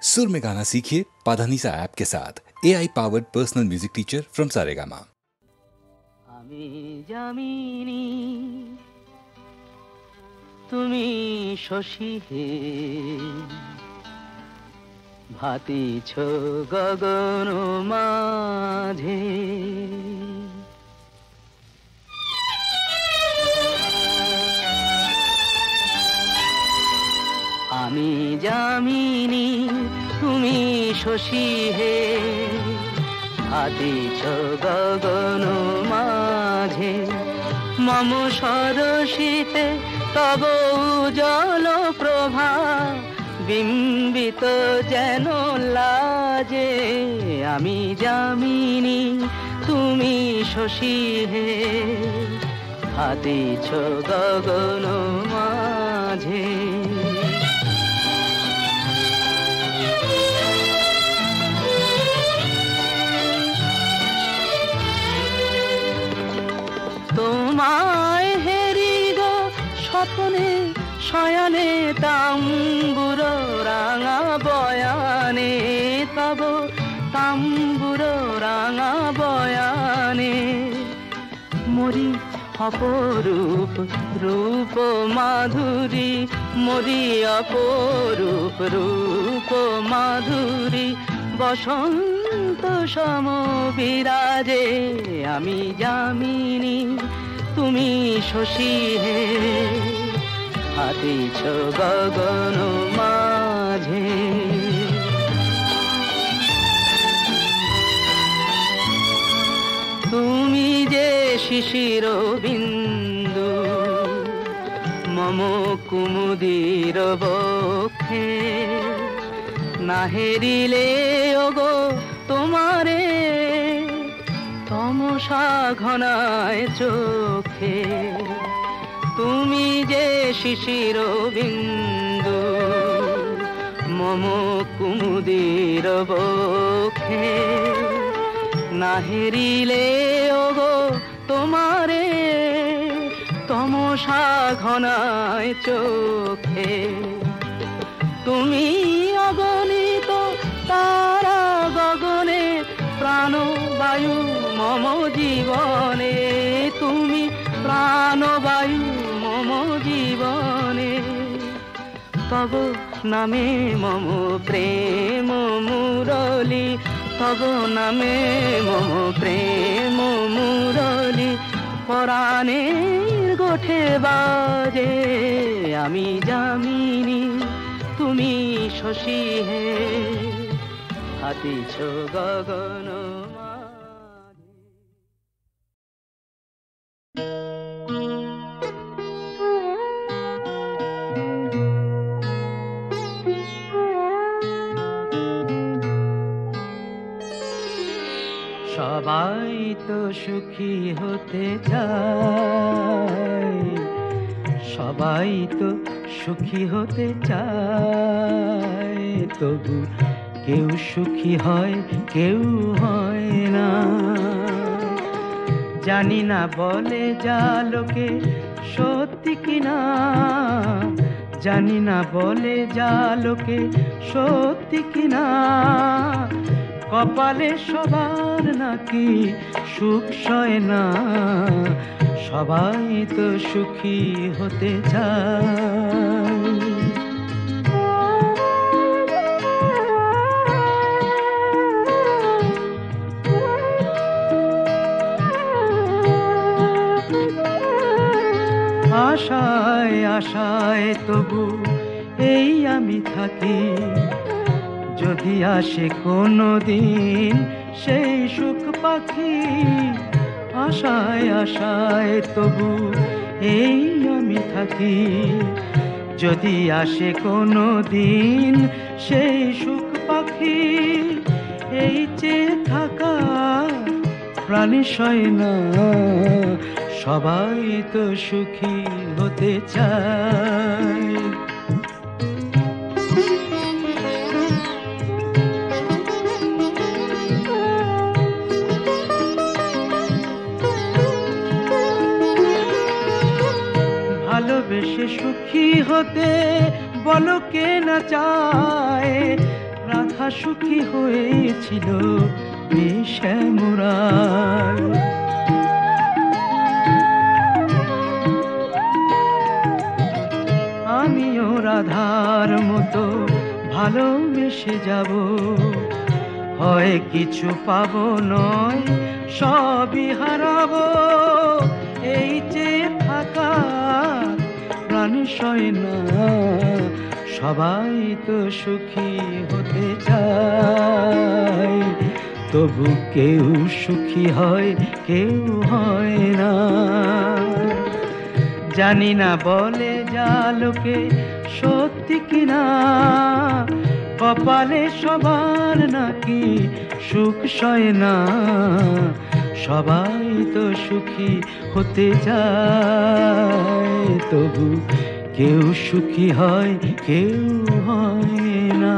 सुर में गाना सीखिए पाधानीसा ऐप के साथ AI powered personal music teacher from Saregama. আমি জামিনী তুমি শশী হে ভাতিছ গগন মাঝে আমি জামিনী তুমি শশী হে ভাতিছ গগন মাঝে মম সরসিতে তব উজ্জ্বল প্রভা বিম্বিত যেন লাজে আমি জামিনী তুমি শশী হে ভাতিছ গগন মাঝে তোমায় হেরিব স্বপ্নে শয়নে তাম্বুর রাঙা বয়ানে তব তাম্বুর রাঙা বয়ানে মরি অপরূপ রূপ মাধুরী মরি অপরূপ রূপ মাধুরী বসন্ত সম বিরাজে আমি জামিনী তুমি শশী হে ভাতিছ গগন মাঝে তুমি যে শিশির বিন্দু মম কুমুদির বক্ষে না হেরিলে ওগো তোমারে তমসা ঘনায় চোখে তুমি যে শিশির বিন্দু মম কুমুদির বক্ষে না হেরিলে ওগো তোমারে তমসা ঘনায় চোখে তুমি অগণিত তারা গগনে প্রাণবায়ু মম জীবনে তুমি প্রাণবায়ু মম জীবনে তব নামে মম প্রেম মুরলী তব নামে মম প্রেম মুরলী পরাণের গোঠে বাজে আমি জামিনী তুমি শশী হে ভাতিছ গগন সবাই তো সুখী হতে চায় সবাই তো সুখী হতে চায় তবু কেউ সুখী হয় কেউ হয় না জানি না বলে যা লোকে সত্যি কিনা জানি না বলে যা লোকে সত্যি কিনা কপালে সবার নাকি সুখ সয় না সবাই তো সুখী হতে চায় আশায় আশায় তবু এই আমি থাকি যদি আসে কোনো দিন সেই সুখ পাখি আশায় আশায় তবু এই আমি থাকি যদি আসে কোনো দিন সেই সুখ পাখি এই চেয়ে থাকা প্রাণী সয় না সবাই তো সুখী হতে চায় ভালোবেসে সুখী হতে বলো কে না চায় সুখী হয়েছিল শ্যামরায়। আমিও রাধার মতো ভালোবেসে যাব, হয় কিছু পাবো নয় সবই হারাবো। এই যে থাকা প্রাণ সয় না, সবাই তো সুখী হতে চায়, তবু কেউ সুখী হয় কেউ হয় না। জানি না বলে যা লোকে সত্যি কিনা, কপালে সবার নাকি সুখ সয় না। সবাই তো সুখী হতে চায়, তবু কেউ সুখী হয় কেউ হয় না।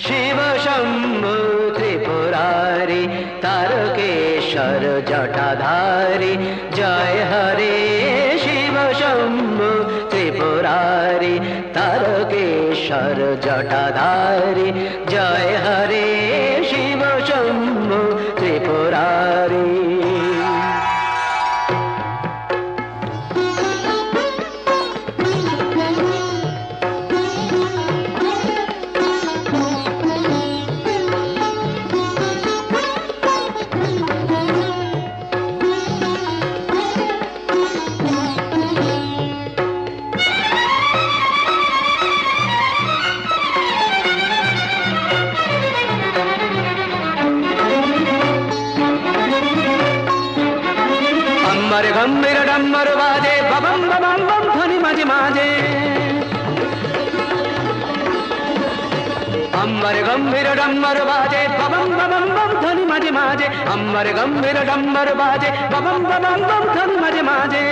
শিব শম্ভু ত্রিপুরারি তারকেশ্বর জটাধারী জয় হরে। শিব শম্ভু ত্রিপুরারি তারকেশ্বর জটাধারী জয় হরে। শিব শম্ভু ত্রিপুরারি। गंभीर डम्बर बाजे बबम बबम बम ध्वनि माजे माजे। अंबर गंभीर डम्बर बाजे बबम बबम बम ध्वनि माजे माजे। अंबर गंभीर डम्बर बाजे बबम बबम बम ध्वनि माजे माजे।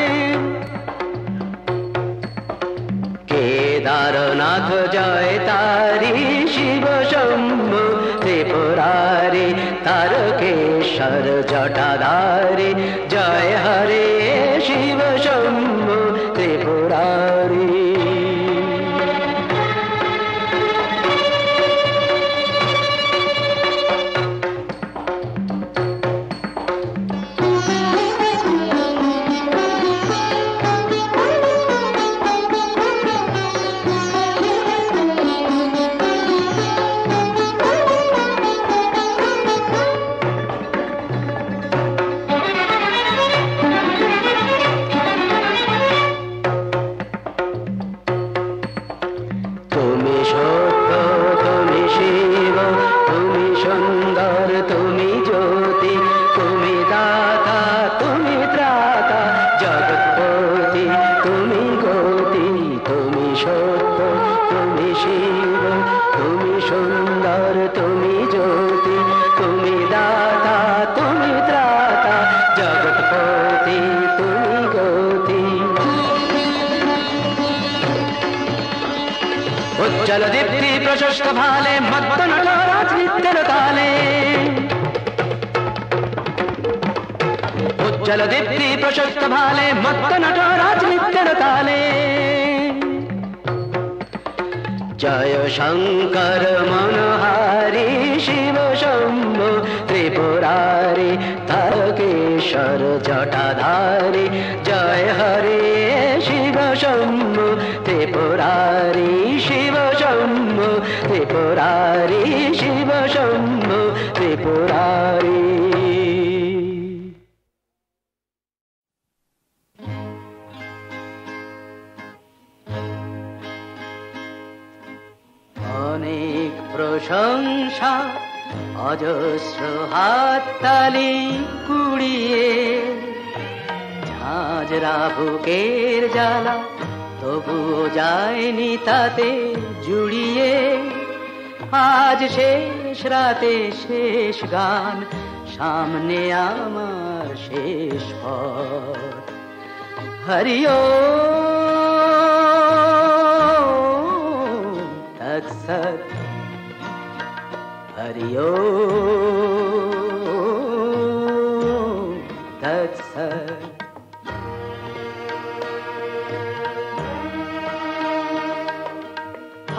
केदारनाथ जय तारी शिव शंभु त्रिपुरारी तारकेश्वर जटाधारी जय हरे। शिव शंभु त्रिपुरारी। उज्जल दीप्ति प्रशस्त भाले मत्त नटराज नित्य ताले। उज्जल दीप्ति प्रशस्त भाले मत्त नटराज नित्य ताले। जय शंकर मनोहारी शिव शंभु त्रिपुरारी तारकेश्वर जटाधारी जय हरे। शिव शंभु त्रिपुरारी शिव शंभु त्रिपुरारी शिव शंभु त्रिपुरारी। অনেক প্রশংসা অজস্র হাততালি কুড়িয়ে ঝাঁঝরা বুকের জ্বালা তবুও যায়নি তাতে জুড়িয়ে। আজ শেষ রাতে শেষ গান সামনে আমার শেষ পথ। হরিও তৎসৎ হরিও তৎসৎ।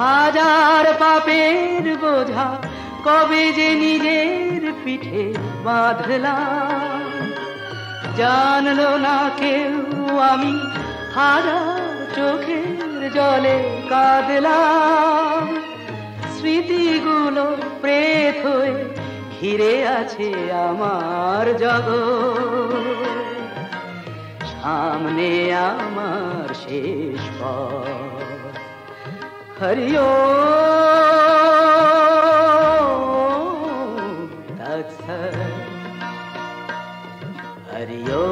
হাজার পাপের বোঝা কবে যে নিজের পিঠে বাঁধলাম, জানলো না কেউ আমি হাজার চোখের জলে কাঁদলাম। স্মৃতিগুলো প্রেত হয়ে ঘিরে আছে আমার জগৎ, সামনে আমার শেষ পথ। হরিও হরিও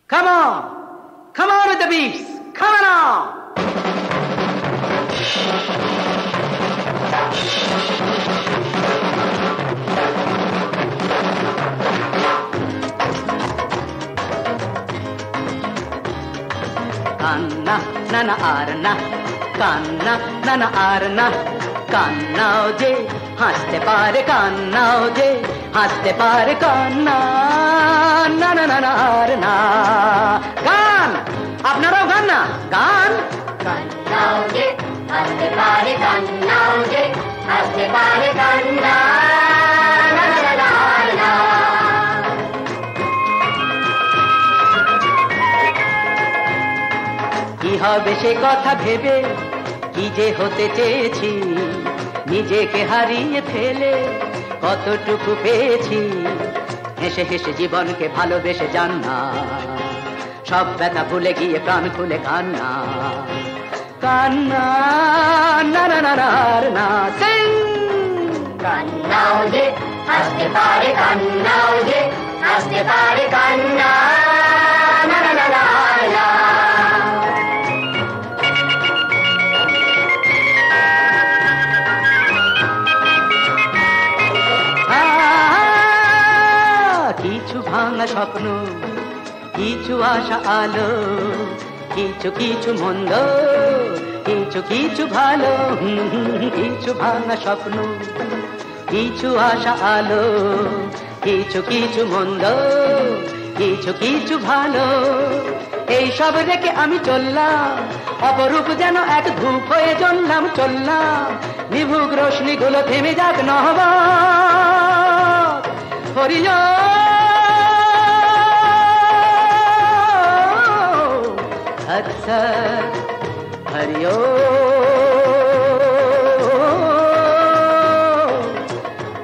Come on! Come on with the beats! Come on now! Kanna, nana arna, kanna, nana arna, কান্নাও যে হাসতে পারে, কান্নাও যে হাসতে পারে, কান্না না না না না আর না। গান আপনারাও গান না, গান। কান্নাও যে হাসতে পারে, কান্নাও যে হাসতে পারে, কান্না না না না না আর না। কি হবে সে কথা ভেবে কি যে হতে চেয়েছি, নিজেকে হারিয়ে ফেলে কতটুকু পেয়েছি। হেসে হেসে জীবনকে ভালোবেসে যান না, সব ব্যথা ভুলে গিয়ে প্রাণ খুলে কান্না, কান্না না না না না। কান্নাও যে হাসতে পারে, কান্নাও যে হাসতে পারে, কান্না না না না না না। কিছু ভাঙা স্বপ্ন, কিছু আশা আলো, কিছু কিছু মন্দ, কিছু কিছু ভালো। কিছু ভাঙা স্বপ্ন, কিছু আশা আলো, কিছু কিছু মন্দ, কিছু কিছু ভালো। এই সব রেখে আমি চললাম, অপরূপ যেন এক ধূপ হয়ে জ্বললাম, চললাম নিভুক রোশনি গুলো থেমে যাক নহবা। হরিও আচ্ছা হরিও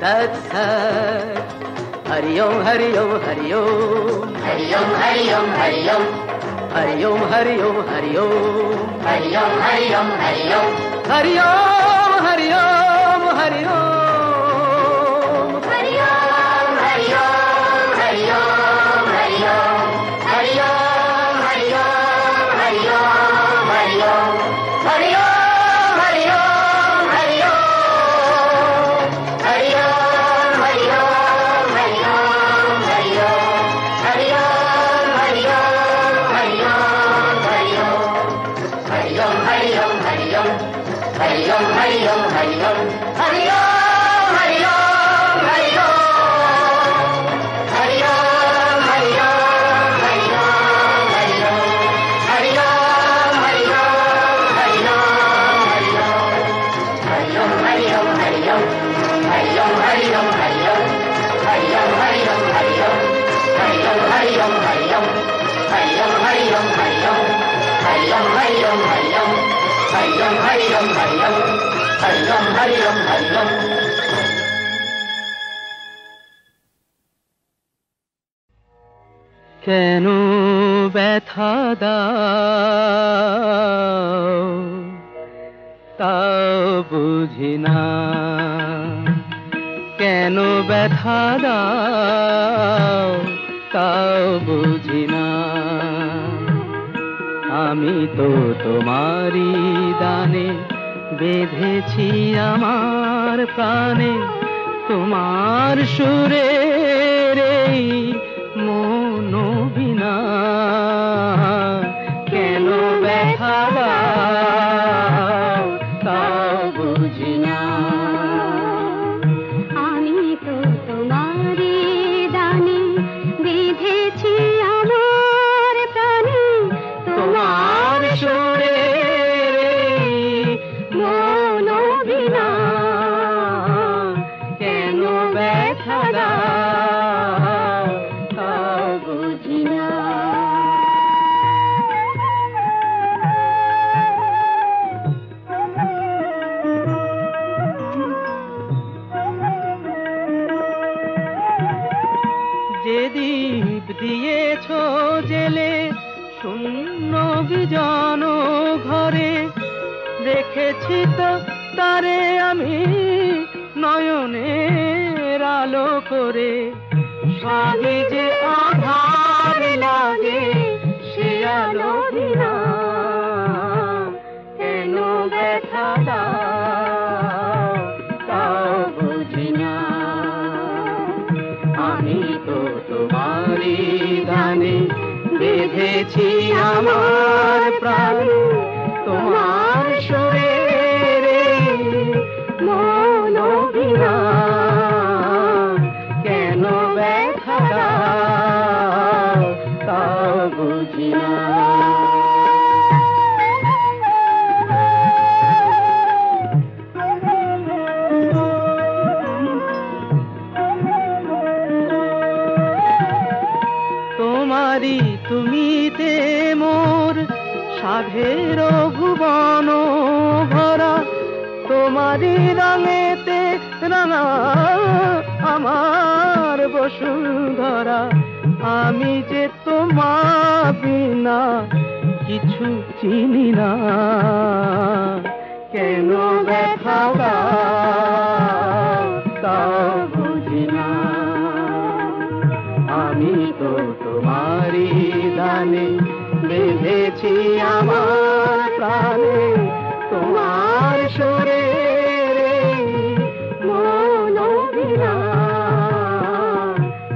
তৎসৎ হরিও হরিও হরিও হরিও হরিও হরিও হরিও হরিও হরিও হরিও হরিও হরিও হরিও হরিও হরিও কেন ব্যথা দাও তাও বুঝি না, কেন ব্যথা দাও তাও বুঝি না। আমি তো তোমারই দানে বেঁধেছি আমার প্রাণে, তোমার সুরের এই মন বিনা। কেন ব্যথা দাও তাও বুঝি না। আমি তো তোমারই দানে বেঁধেছি আমার প্রদীপ দিয়েছ জেলে শূন্য বিজন ঘরে, দেখেছি তো তারে আমি নয়নের আলো করে। স্বামী যে আধার লাগে সে আলো বিনা কেন ব্যথা দাও তাও বুঝি না। আমি তো তোমারই গানে বেঁধেছি আমার প্রাণ, তোমার সুরে মন বিনা কেন ব্যথা দাও তাও বুঝি না। তোমারি তুমিতে মোর সাধের ভুবন ভরা, তোমারি রঙেতে রাঙা আমার বসুন্ধরা। আমি যে তোমার বিনা কিছু চিনি না, কেন ব্যথা দাও তাও বুঝি না। আমি তো তোমারই দানে বেঁধেছি আমার প্রাণে, তোমার সুরে মন বিনা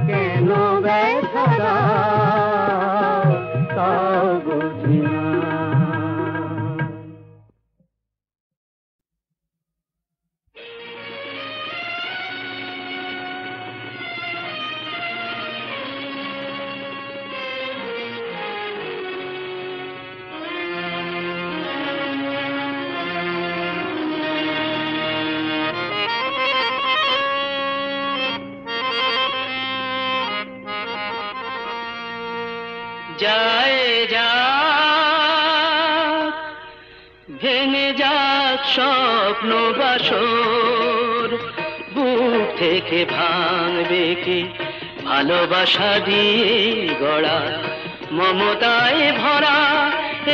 কেন ব্যথা দাও তাও বুঝি না। যায় যাক ভেঙে যাক স্বপ্ন বাসর, বুক থেকে ভাঙবে কি ভালোবাসা দিয়ে গড়া মমতায় ভরা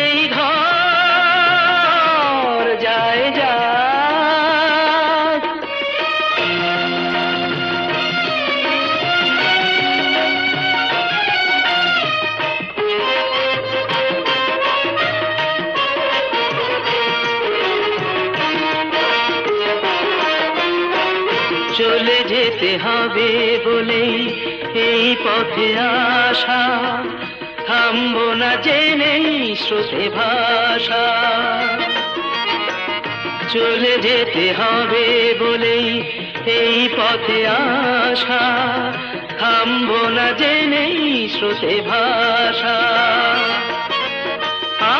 এই ঘর। যায় যাক চলে যেতে হবে বলেই এই পথে আসা, থামবো না জেনেই স্রোতে ভাষা। চলে যেতে হবে বলেই এই পথে আসা, থামবো না জেনেই স্রোতে ভাষা।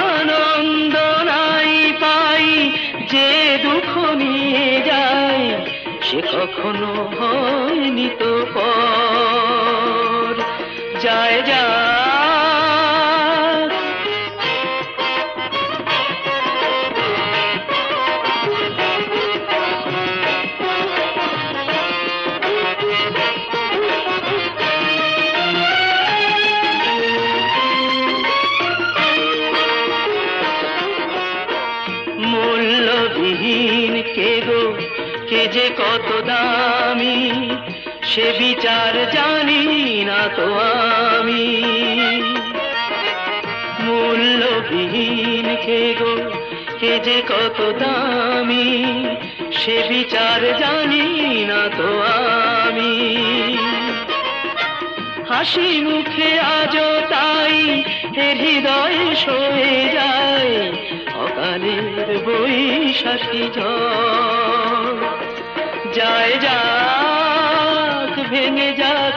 আনন্দ নাই পাই যে দুঃখ নিয়ে যায়, সে কখনো হয়নি তো পর। যায় যাক মূল্যবিহীন কে গো কে যে কত দামি, সে বিচার জানি না তো আমি। মূল্যবিহীন কে গো কে যে কত দামি, সে বিচার জানি না তো আমি। হাসি মুখে আজও তাই হৃদয়ে সয়ে যায় অকালের বৈশাখী ঝড়। যায় যাক ভেঙে যাক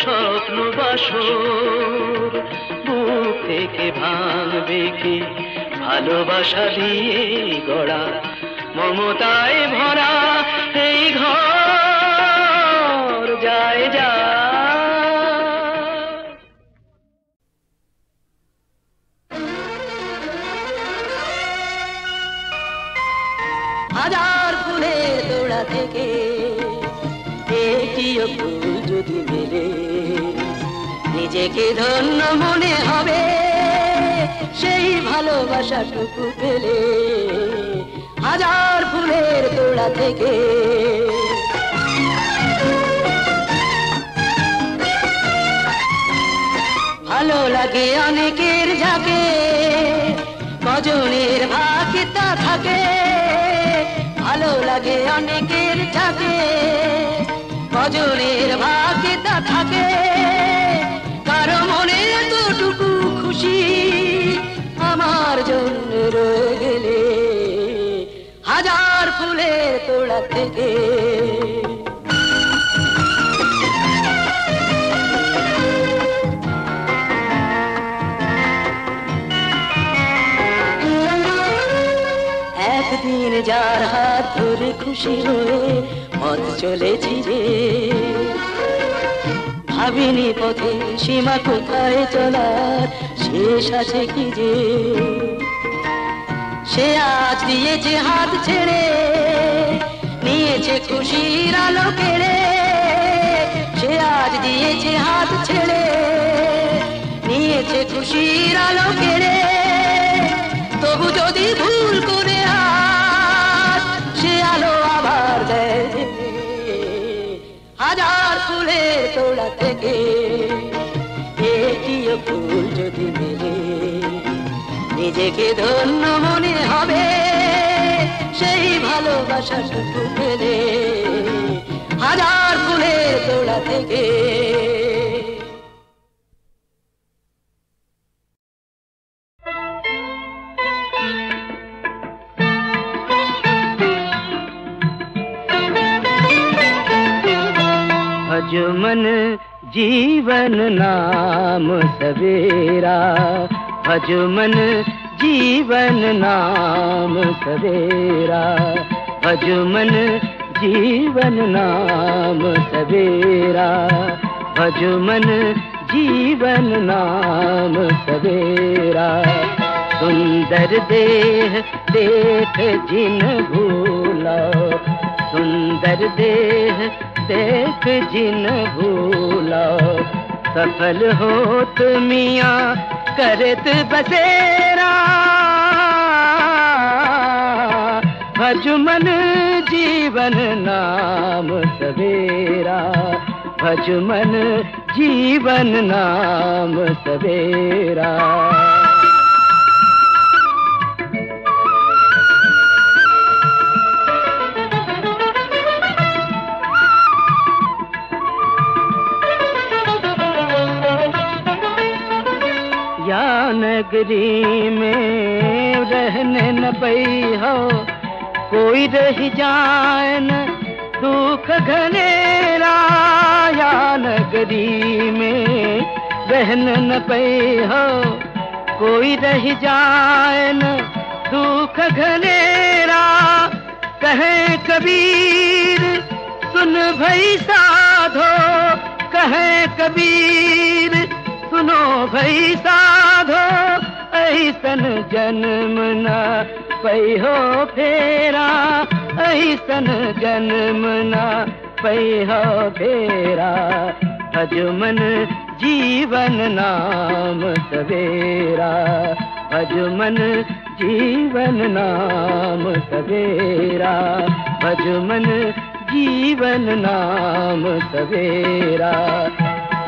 স্বপ্ন বাসর, বুক থেকে ভাঙবে কি ভালোবাসা দিয়ে গড়া মমতায় ভরা এই ঘর। যায় যাক হাজার ফুলের তোড়া থেকে একটিও ফুল যদি মেলে, নিজেকে ধন্য মনে হবে সেই ভালোবাসাটুকু পেলে হাজার ফুলের তোড়া থেকে। ভালো লাগে অনেকের ঝাঁকে কজনের ভাগে তা থাকে। ভালো লাগে অনেকের ঝাঁকে কজনের ভাগে তা থাকে। কারো মনে এতটুকু খুশি আমার জন্য রয়ে গেলে হাজার ফুলের তোড়া থেকে। একদিন যার হাত ধরে খুশি হয়ে পথ চলেছি যে, ভাবিনি পথে সীমা কোথায় চলার শেষ আছে কি যে। সে আজ দিয়েছে হাত ছেড়ে নিয়েছে খুশির আলো কেড়ে। সে আজ দিয়েছে হাত ছেড়ে নিয়েছে খুশির আলো কেড়ে। তবু যদি ভুল করে আজ সে আলো আবার দেয় হাজার ফুলের তোড়া থেকে। একটিও ফুল যদি মেলে নিজেকে ধন্য মনে হবে সেই ভালোবাসাটুকু পেলে হাজার ফুলের তোড়া থেকে। भजमन जीवन नाम सवेरा, भजमन जीवन नाम सवेरा, भजमन जीवन नाम सवेरा, भजमन जीवन नाम सवेरा। सुंदर देह देख जिन भूला, सुंदर देह देख जिन भूला, सफल होत मियाँ करत बसेरा। भजमन जीवन नाम सवेरा, भजमन जीवन नाम सवेरा। या नगरी में रहने न पई हो, कोई रह जाए न दुख घनेरा। या नगरी में रहने न पई हो, कोई रह जाए न दुख घनेरा। कहे कबीर सुन भई साधो, कहे कबीर सुनो भई साधो, ऐसन जन्म न पई हो फेरा, ऐसन जन्म न पई हो फेरा। भजमन जीवन नाम सवेरा, भजमन जीवन नाम सवेरा, भजमन जीवन नाम सवेरा।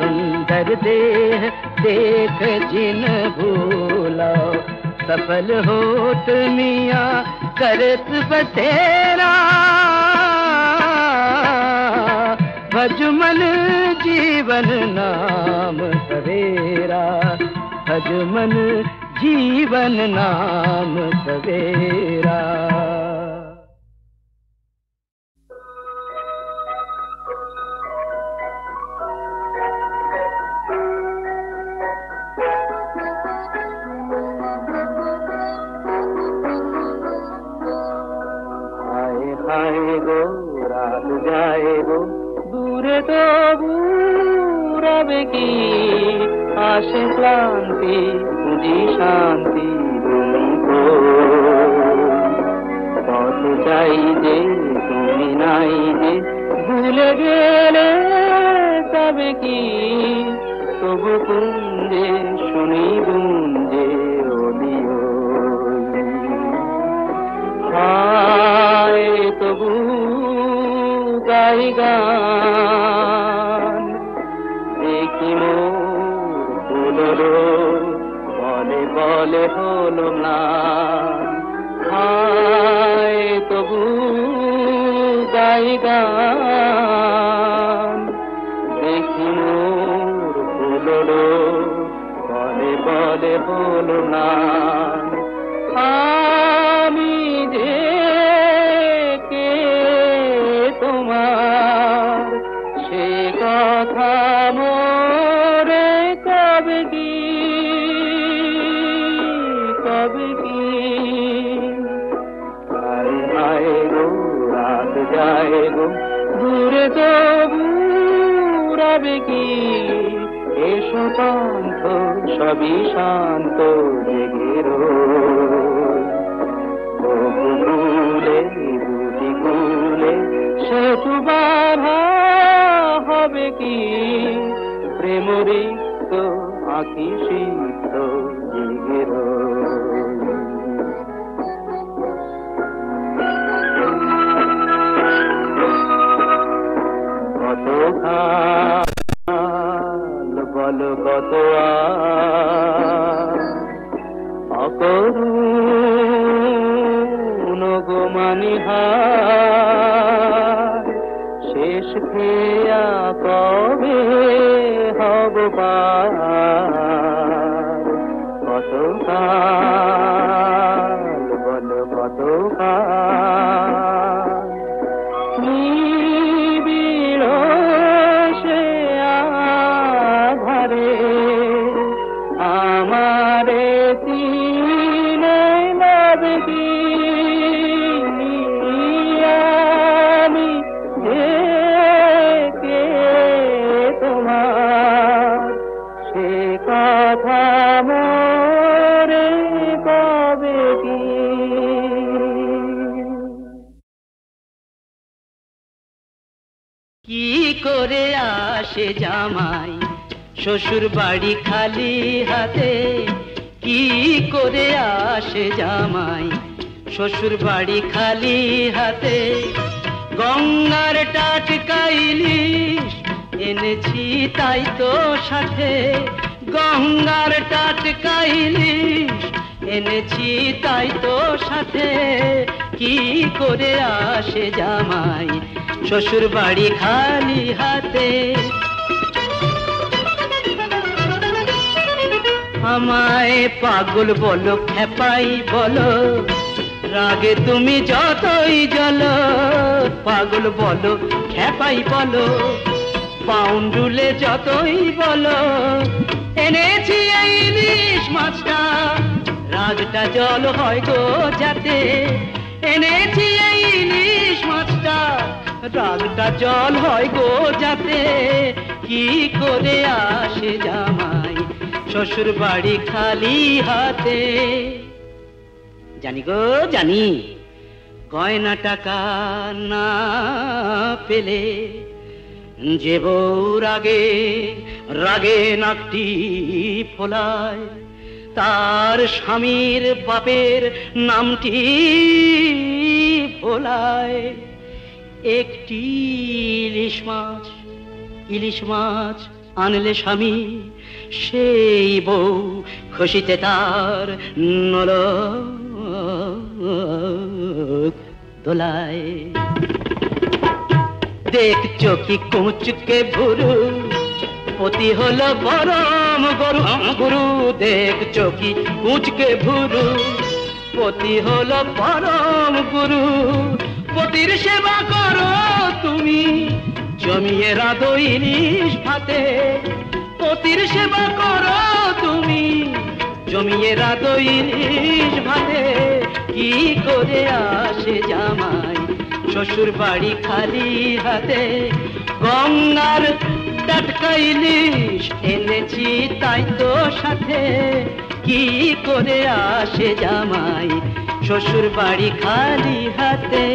सुंदर देह देख जिन भूला, सफल होत मियाँ करत बसेरा। भजमन जीवन नाम सवेरा, भजमन जीवन नाम सवेरा। आए गो रात जाए गो, दूर तो दूर की आश क्लांति मुझी शांति तुमको। बहुत चाहिए तुम नाई जे भूल गेले सबकी, तो তবু কুঞ্জে শুনি গুঞ্জে ওলিও হায় তবু গাই গান দেখি মোর ফুলরো বলে বলে হলো না হায় তবু গাই গান দেখি মোর ফুলরো বলে বলে হলো না আমি যে কে তোমার সে কথা মোরে কবে কি আয় গো রাত যায় গো দূরে তবু রবে কি এসো পান্থ সবই শান্ত জেগে রোলে দুটি কুলে সেতু বাধা হবে কি প্রেমরিক্ত আঁকি সিদ্ধ জেগে কত খাল বলো কত অকরুণ গো মানিহার শেষ খেয়া কবে হব পার কত কাল বলো কত কাল নিবিড় সে আধারে আমারে তিনে লাবে কি আমি কে তোমার সে কথা মোরে কবে কি কি করে আসে জামাই শ্বশুর বাড়ি খালি হাতে কি করে আসে জামাই শ্বশুর বাড়ি খালি হাতে গঙ্গার টাটকা ইলিশ এনেছি তাই তো সাথে গঙ্গার টাটকা ইলিশ এনেছি তাই তো সাথে কি করে আসে জামাই শ্বশুর বাড়ি খালি হাতে আমায় পাগল বলো খেপাই বলো রাগে তুমি যতই জ্বলো পাগল বলো খেপাই বলো পাউন্ডুলে যতই বলো এনেছি এই ইলিশ মাছটা রাগটা জল হয় গো যাতে এনেছি এই ইলিশ মাছটা রাগটা জল হয় গো যাতে কি করে আসে জামাই শ্বশুর বাড়ি খালি হাতে জানি গো জানি গয়না টাকা না পেলে যে বউ রাগে রাগে নাকটি ফোলায় তার স্বামীর বাপের নামটি ভোলায় একটি ইলিশ মাছ আনলে স্বামী সেই বউ খুশিতে তার নলক দোলায় দেখছো কি কুচকে ভুরু পতি হলো বরম গরু গুরু দেখছো কি কুচকে ভুরু পতি হলো পরম গুরু পতির সেবা করো তুমি জমিয়ে রাধো ইলিশ ভাতে পতির সেবা করো তুমি জমিয়ে রাধো ইলিশ ভাতে কি করে আসে জামাই শ্বশুর বাড়ি খালি হাতে গঙ্গার টাটকা ইলিশ এনেছি তাই তো সাথে কি করে আসে জামাই শ্বশুর বাড়ি খালি হাতে